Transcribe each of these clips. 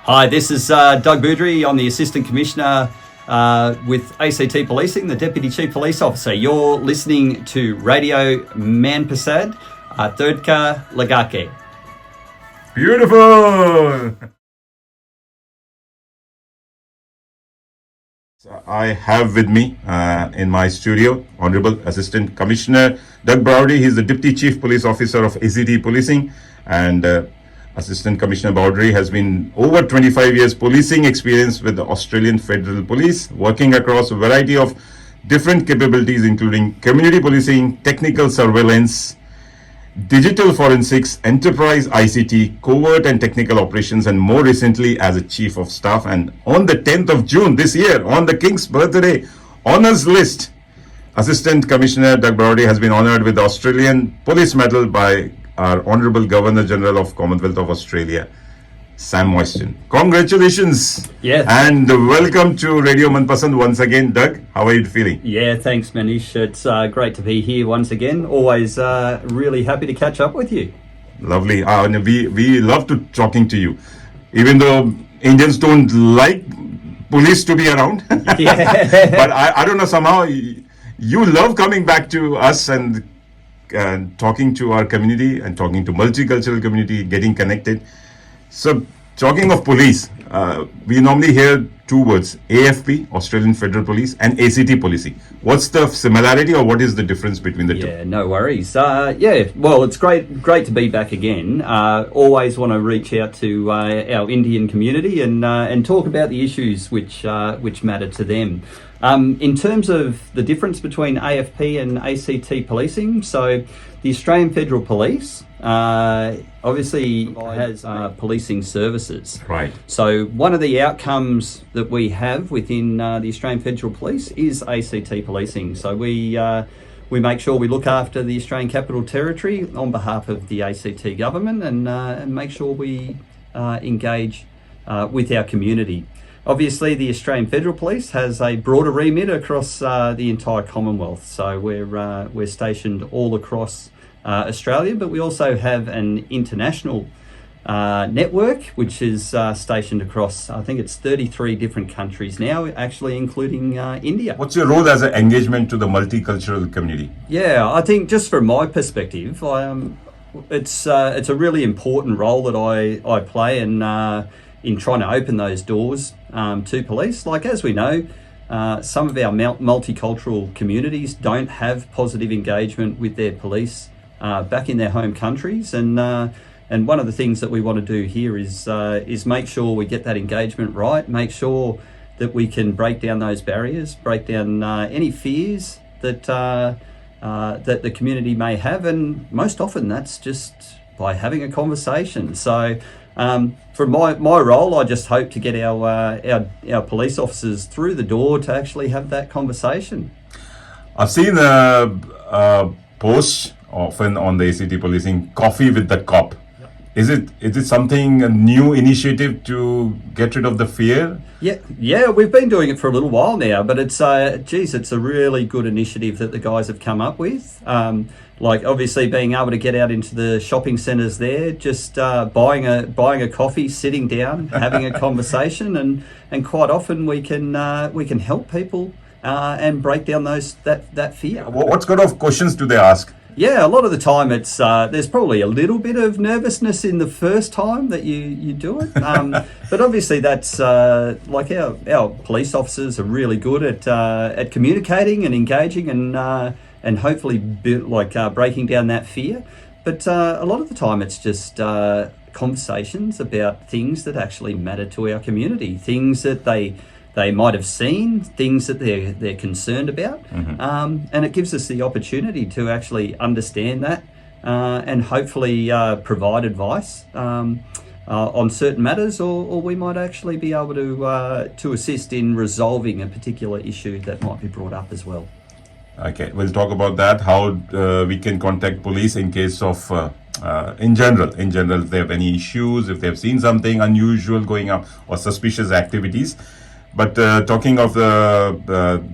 Hi, this is Doug Boudry. I'm the Assistant Commissioner with ACT Policing, the Deputy Chief Police Officer. You're listening to Radio Manpasand RJ Manish. Beautiful! So I have with me in my studio Honorable Assistant Commissioner Doug Boudry. He's the Deputy Chief Police Officer of ACT Policing, and Assistant Commissioner Boudry has been over 25 years policing experience with the Australian Federal Police, working across a variety of different capabilities including community policing, technical surveillance, digital forensics, enterprise ICT, covert and technical operations, and more recently as a Chief of Staff. And on the 10th of June this year, on the King's birthday honours list, Assistant Commissioner Doug Boudry has been honoured with the Australian Police Medal by our Honourable Governor General of Commonwealth of Australia, Sam Moiston. Congratulations. Yes. And welcome to Radio Manpasand once again. Doug, how are you feeling? Yeah, thanks, Manish. It's great to be here once again. Always really happy to catch up with you. Lovely. We love to talking to you, even though Indians don't like police to be around. Yeah. But I don't know, somehow you love coming back to us and talking to our community and talking to multicultural community, getting connected. So talking of police, we normally hear two words: AFP, Australian Federal Police, and ACT Policing. What's the similarity, or what is the difference between the two? Yeah, no worries. Well, it's great to be back again. Always want to reach out to our Indian community and talk about the issues which matter to them. In terms of the difference between AFP and ACT policing, so the Australian Federal Police obviously has policing services. Right. So one of the outcomes that we have within the Australian Federal Police is ACT policing. So we make sure we look after the Australian Capital Territory on behalf of the ACT government and make sure we engage with our community. Obviously, the Australian Federal Police has a broader remit across the entire Commonwealth. So we're stationed all across Australia, but we also have an international network which is stationed across, I think it's 33 different countries now, actually including India. What's your role as an engagement to the multicultural community? Yeah, I think just from my perspective, it's a really important role that I play in trying to open those doors to police. Like, as we know, some of our multicultural communities don't have positive engagement with their police back in their home countries, and one of the things that we want to do here is make sure we get that engagement right, make sure that we can break down those barriers, break down any fears that that the community may have, and most often that's just by having a conversation. So from my role, I just hope to get our police officers through the door to actually have that conversation. I've seen posts often on the ACT Policing, coffee with the cop. Yep. Is it something, a new initiative to get rid of the fear? Yeah, we've been doing it for a little while now, but it's a really good initiative that the guys have come up with. Like, obviously being able to get out into the shopping centres there, just buying a coffee, sitting down, having a conversation, and quite often we can help people and break down that fear. What kind of questions do they ask? Yeah, a lot of the time it's there's probably a little bit of nervousness in the first time that you do it, but obviously that's like our police officers are really good at communicating and engaging and hopefully breaking down that fear. But a lot of the time it's just conversations about things that actually matter to our community, things that they might have seen, things that they're concerned about, and it gives us the opportunity to actually understand that and hopefully provide advice on certain matters, or we might actually be able to assist in resolving a particular issue that might be brought up as well. Okay, we'll talk about that, how we can contact police in case of in general, if they have any issues, if they've seen something unusual going up or suspicious activities. But talking of the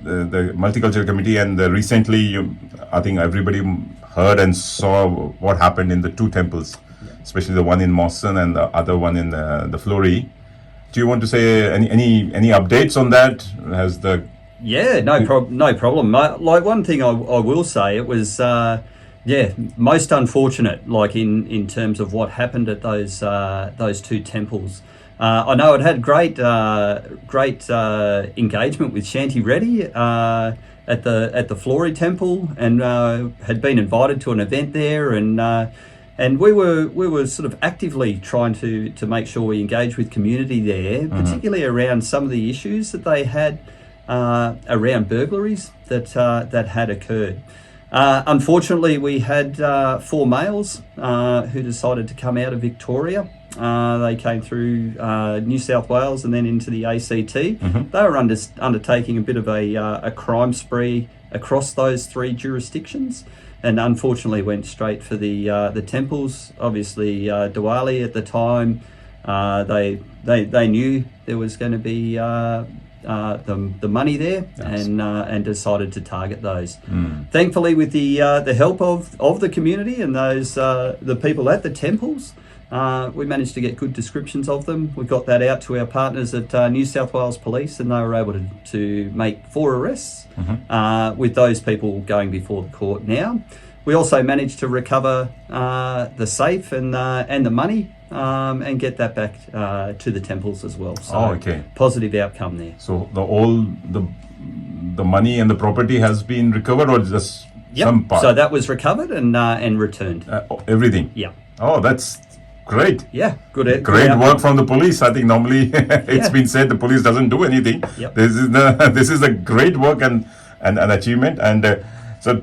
multicultural committee, and recently, I think everybody heard and saw what happened in the two temples, especially the one in Mandir and the other one in the Florey. do you want to say any updates on that? Has the Yeah, no problem. Like one thing I will say, it was most unfortunate. Like in terms of what happened at those two temples. I know it had great engagement with Shanti Reddy at the Florey temple, and had been invited to an event there, and we were sort of actively trying to make sure we engage with community there, particularly around some of the issues that they had around burglaries that had occurred. Unfortunately, we had 4 males who decided to come out of Victoria. They came through New South Wales and then into the ACT. They were undertaking a bit of a crime spree across those 3 jurisdictions, and unfortunately went straight for the temples. Obviously, Diwali at the time, they knew there was going to be the money there, and decided to target those. Thankfully, with the help of the community and those the people at the temples, we managed to get good descriptions of them. We got that out to our partners at New South Wales Police, and they were able to make 4 arrests, with those people going before the court now. We also managed to recover the safe and the money, and get that back to the temples as well. So positive outcome there. So the money and the property has been recovered, or just some part? So that was recovered and returned. Everything? Yeah. Oh, that's great. Yeah, good. Great work from the police. I think normally it's been said the police doesn't do anything. Yep. This is a great work and an achievement. And so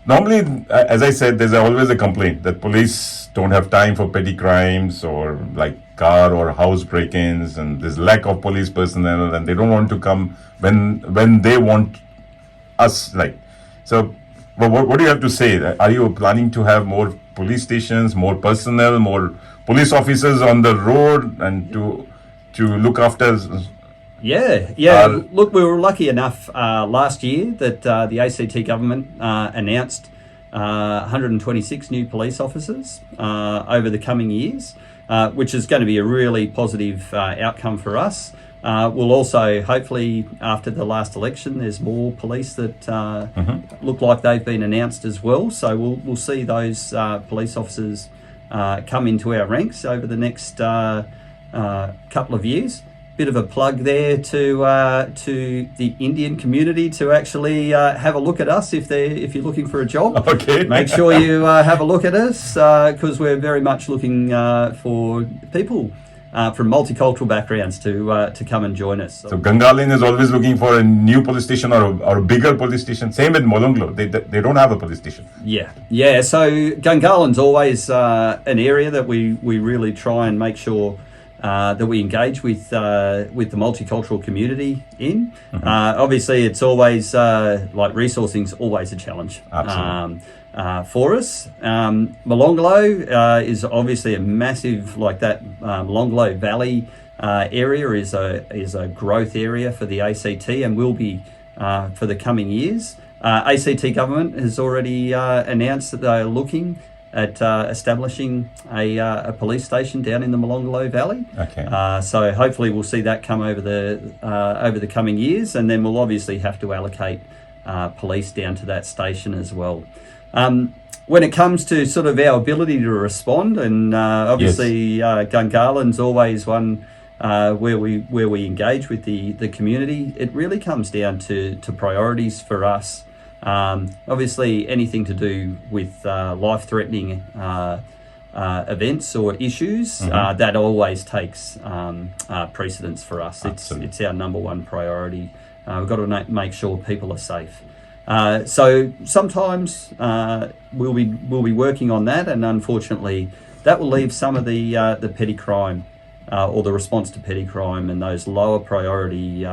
normally, as I said, there's always a complaint that police don't have time for petty crimes or like car or house break-ins, and there's lack of police personnel, and they don't want to come when they want us. Like, so, but what do you have to say? Are you planning to have more police stations, more personnel, more police officers on the road, and to look after? Yeah. Look, we were lucky enough last year that the ACT government announced 126 new police officers over the coming years, which is going to be a really positive outcome for us. We'll also, hopefully, after the last election, there's more police that look like they've been announced as well. So we'll see those police officers come into our ranks over the next couple of years. Bit of a plug there to the Indian community to actually have a look at us if you're looking for a job. Okay. Make sure you have a look at us, because we're very much looking for people from multicultural backgrounds to come and join us. So Gangalan is always looking for a new police station or a bigger police station. Same with Molonglo. They don't have a police station. Yeah. So Gangalan's always an area that we really try and make sure that we engage with the multicultural community in. Obviously, it's always like resourcing's always a challenge. Absolutely. For us. Molonglo is obviously a massive, like that Molonglo Valley area is a growth area for the ACT, and will be for the coming years. ACT government has already announced that they are looking at establishing a police station down in the Molonglo Valley. Okay. So hopefully we'll see that come over the coming years, and then we'll obviously have to allocate police down to that station as well. When it comes to sort of our ability to respond, and obviously Gungalan's always one where we engage with the community, it really comes down to priorities for us. Obviously, anything to do with life-threatening events or issues, that always takes precedence for us. It's our number one priority. We've got to make sure people are safe. So sometimes we'll be working on that, and unfortunately, that will leave some of the petty crime or the response to petty crime and those lower priority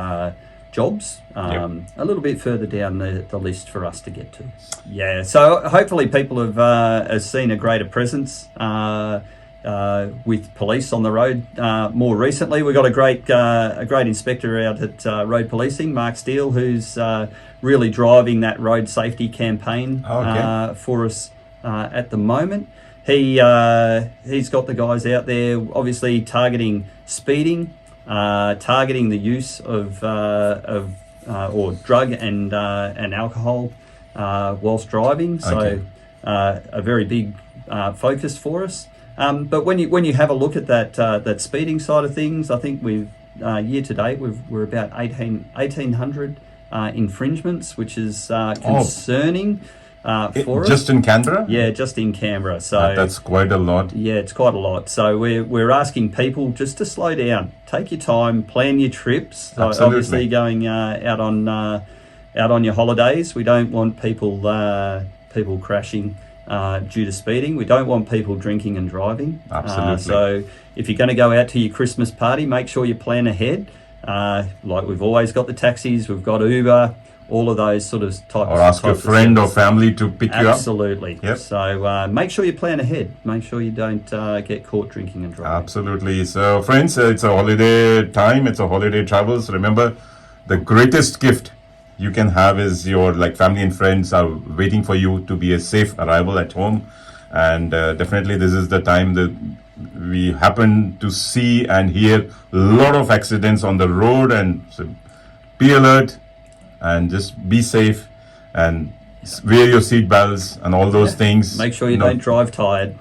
jobs a little bit further down the list for us to get to. Yeah, so hopefully people have seen a greater presence with police on the road. More recently, we've got a great inspector out at road policing, Mark Steele, who's really driving that road safety campaign for us at the moment. He's got the guys out there, obviously targeting speeding, targeting the use of or drug and alcohol whilst driving. So Okay. a very big focus for us. But when you have a look at that speeding side of things, I think we've year to date we're about 1,800 infringements, which is concerning for us. Just in Canberra? Yeah, just in Canberra. So That's quite a lot. yeah, it's quite a lot. So we're asking people just to slow down, take your time, plan your trips. So Absolutely. obviously, going out on your holidays, we don't want people crashing due to speeding. We don't want people drinking and driving. Absolutely. So if you're going to go out to your Christmas party, make sure you plan ahead. Like we've always got the taxis, we've got Uber, all of those sort of types. Or ask a friend or family to pick you up. Absolutely. Yep. So make sure you plan ahead. Make sure you don't get caught drinking and driving. Absolutely. So, friends, it's a holiday time. It's a holiday travels. Remember, the greatest gift you can have is your family and friends are waiting for you to be a safe arrival at home. And definitely, this is the time that we happen to see and hear a lot of accidents on the road. And so, be alert and just be safe and wear your seat belts and all those things. Make sure you don't drive tired.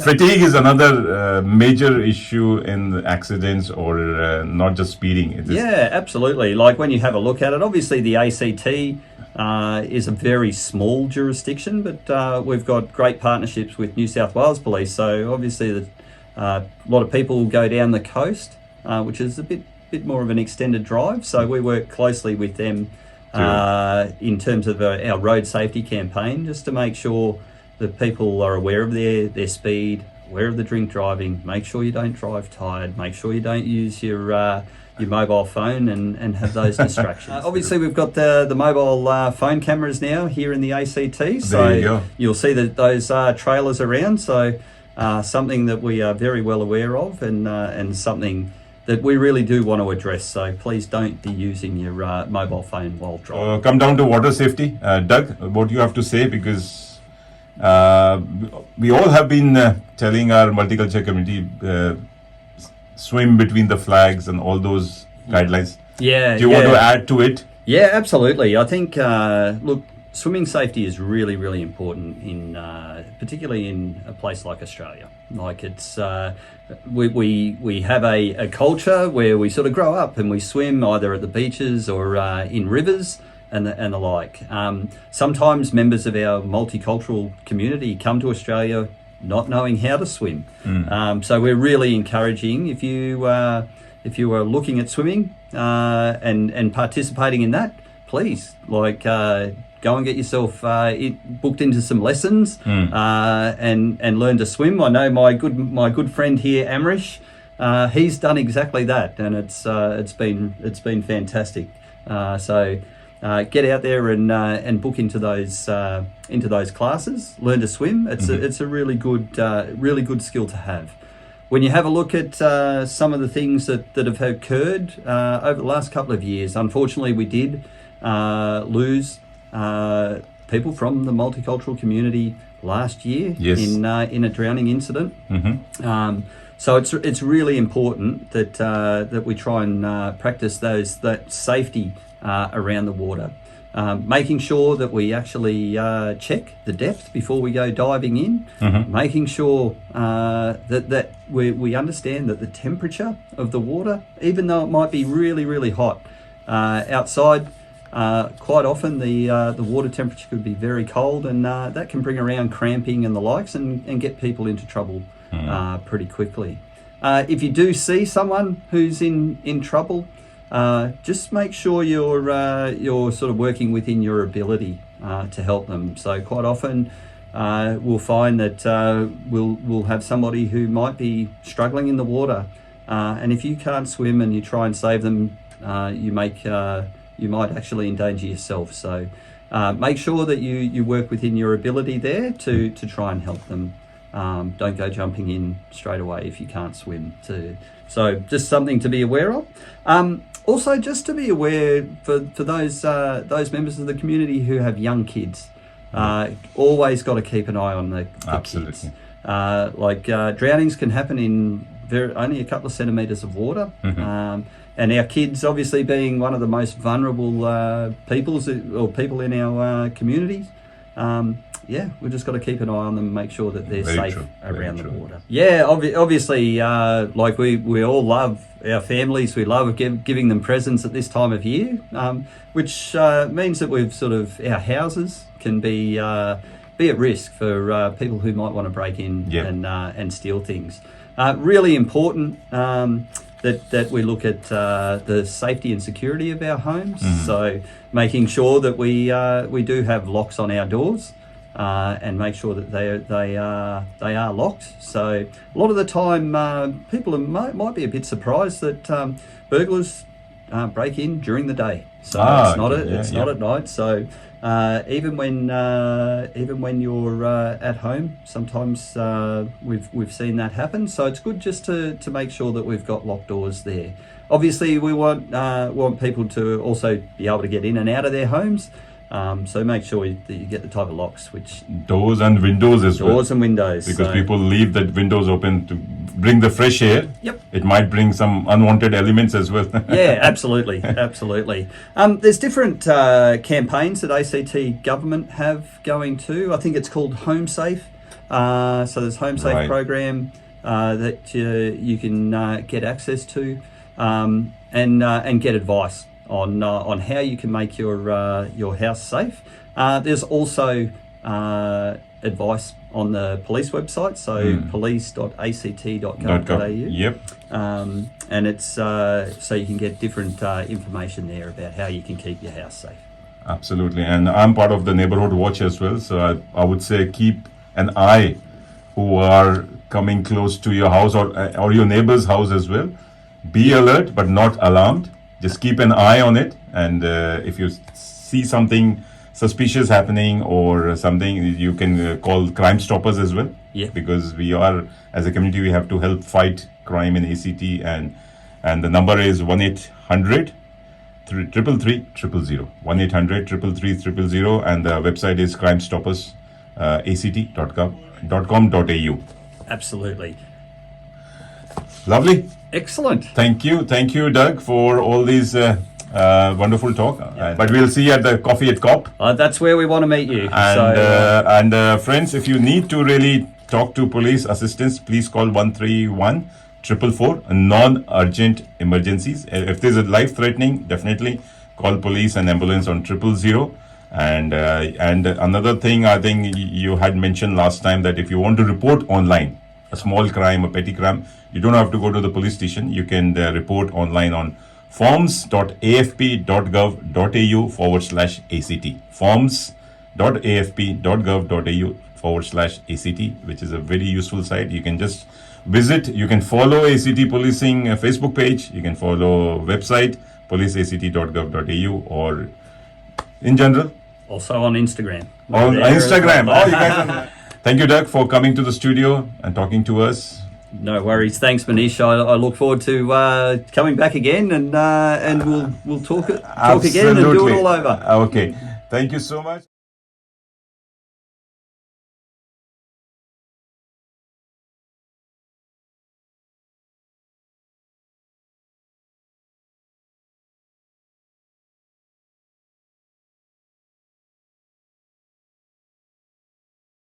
Fatigue is another major issue in the accidents or not just speeding. It is Yeah, absolutely. Like when you have a look at it, obviously the ACT is a very small jurisdiction, but we've got great partnerships with New South Wales Police. So obviously a lot of people go down the coast, which is a bit more of an extended drive. So we work closely with them in terms of our road safety campaign, just to make sure that people are aware of their speed, aware of the drink driving. Make sure you don't drive tired. Make sure you don't use your mobile phone and have those distractions. Obviously, we've got the mobile phone cameras now here in the ACT. So There you go. you'll see that those trailers around. So something that we are very well aware of, and something that we really do want to address. So please don't be using your mobile phone while driving. come down to water safety. Doug, what do you have to say? Because we all have been telling our multicultural community swim between the flags and all those guidelines. Yeah. Do you want to add to it? Yeah, absolutely. I think, look, swimming safety is really, really important particularly in a place like Australia. Like it's, we have a culture where we sort of grow up and we swim either at the beaches or in rivers and the like. Sometimes members of our multicultural community come to Australia not knowing how to swim. So we're really encouraging, if you are looking at swimming and participating in that, please go and get yourself booked into some lessons and learn to swim. I know my good friend here, Amrish, he's done exactly that, and it's been fantastic. So get out there and book into those classes. Learn to swim. It's a really good skill to have. When you have a look at some of the things that have occurred over the last couple of years, unfortunately, we did lose people from the multicultural community last year in a drowning incident. So it's really important that we try and practice that safety around the water, making sure that we actually check the depth before we go diving in, making sure that we understand that the temperature of the water, even though it might be really, really hot outside, quite often the water temperature could be very cold, and that can bring around cramping and the likes and get people into trouble pretty quickly. If you do see someone who's in trouble, just make sure you're sort of working within your ability to help them. So quite often we'll find that we'll have somebody who might be struggling in the water, and if you can't swim and you try and save them, you might actually endanger yourself. So make sure that you work within your ability there to try and help them. Don't go jumping in straight away if you can't swim. So just something to be aware of. Also, just to be aware for those members of the community who have young kids, always got to keep an eye on the kids. Absolutely. Drownings can happen in only a couple of centimetres of water. And our kids, obviously being one of the most vulnerable people in our communities, we've just got to keep an eye on them and make sure that they're Very safe true. around Very the true. border. Yeah, obviously, like we all love our families. We love giving them presents at this time of year, which means that our houses can be at risk for people who might want to break in and steal things. Really important that we look at the safety and security of our homes. So making sure that we do have locks on our doors. And make sure that they are locked. So a lot of the time, people might be a bit surprised that burglars break in during the day. So it's not at night. So even when you're at home, sometimes we've seen that happen. So it's good just to make sure that we've got locked doors there. Obviously, we want people to also be able to get in and out of their homes. So make sure that you get the type of locks, which doors and windows as well. Doors and windows. Because people leave that windows open to bring the fresh air. Yep. It might bring some unwanted elements as well. Yeah, absolutely. There's different campaigns that ACT government have going too. I think it's called Home Safe. So there's Home Safe program that you can get access to and get advice on how you can make your house safe. There's also advice on the police website, so police.act.gov.au. Yep. And it's so you can get different information there about how you can keep your house safe. Absolutely. And I'm part of the neighborhood watch as well. So I would say keep an eye who are coming close to your house or your neighbor's house as well. Be alert, but not alarmed. Just keep an eye on it, and if you see something suspicious happening or something, you can call Crime Stoppers as well. Yeah. Because we are, as a community, we have to help fight crime in ACT, and the number is 1-800-333-000. 1-800-333-000, and the website is crimestoppers.act.com.au. Absolutely. Lovely. Excellent. Thank you, Doug, for all these wonderful talk. But we'll see you at the coffee at COP. That's where we want to meet you. And friends, if you need to really talk to police assistance, please call 131-444, non-urgent emergencies. If there's a life-threatening, definitely call police and ambulance on 000. And another thing, I think you had mentioned last time, that if you want to report online a small crime, a petty crime, you don't have to go to the police station. You can report online on forms.afp.gov.au/ACT. forms.afp.gov.au/ACT, which is a very useful site. You can just visit. You can follow ACT Policing Facebook page. You can follow website policeact.gov.au, or in general. Also on Instagram. On Instagram. You guys. Thank you, Doug, for coming to the studio and talking to us. No worries. Thanks, Manish. I look forward to coming back again, and we'll talk again and do it all over. Okay. Thank you so much.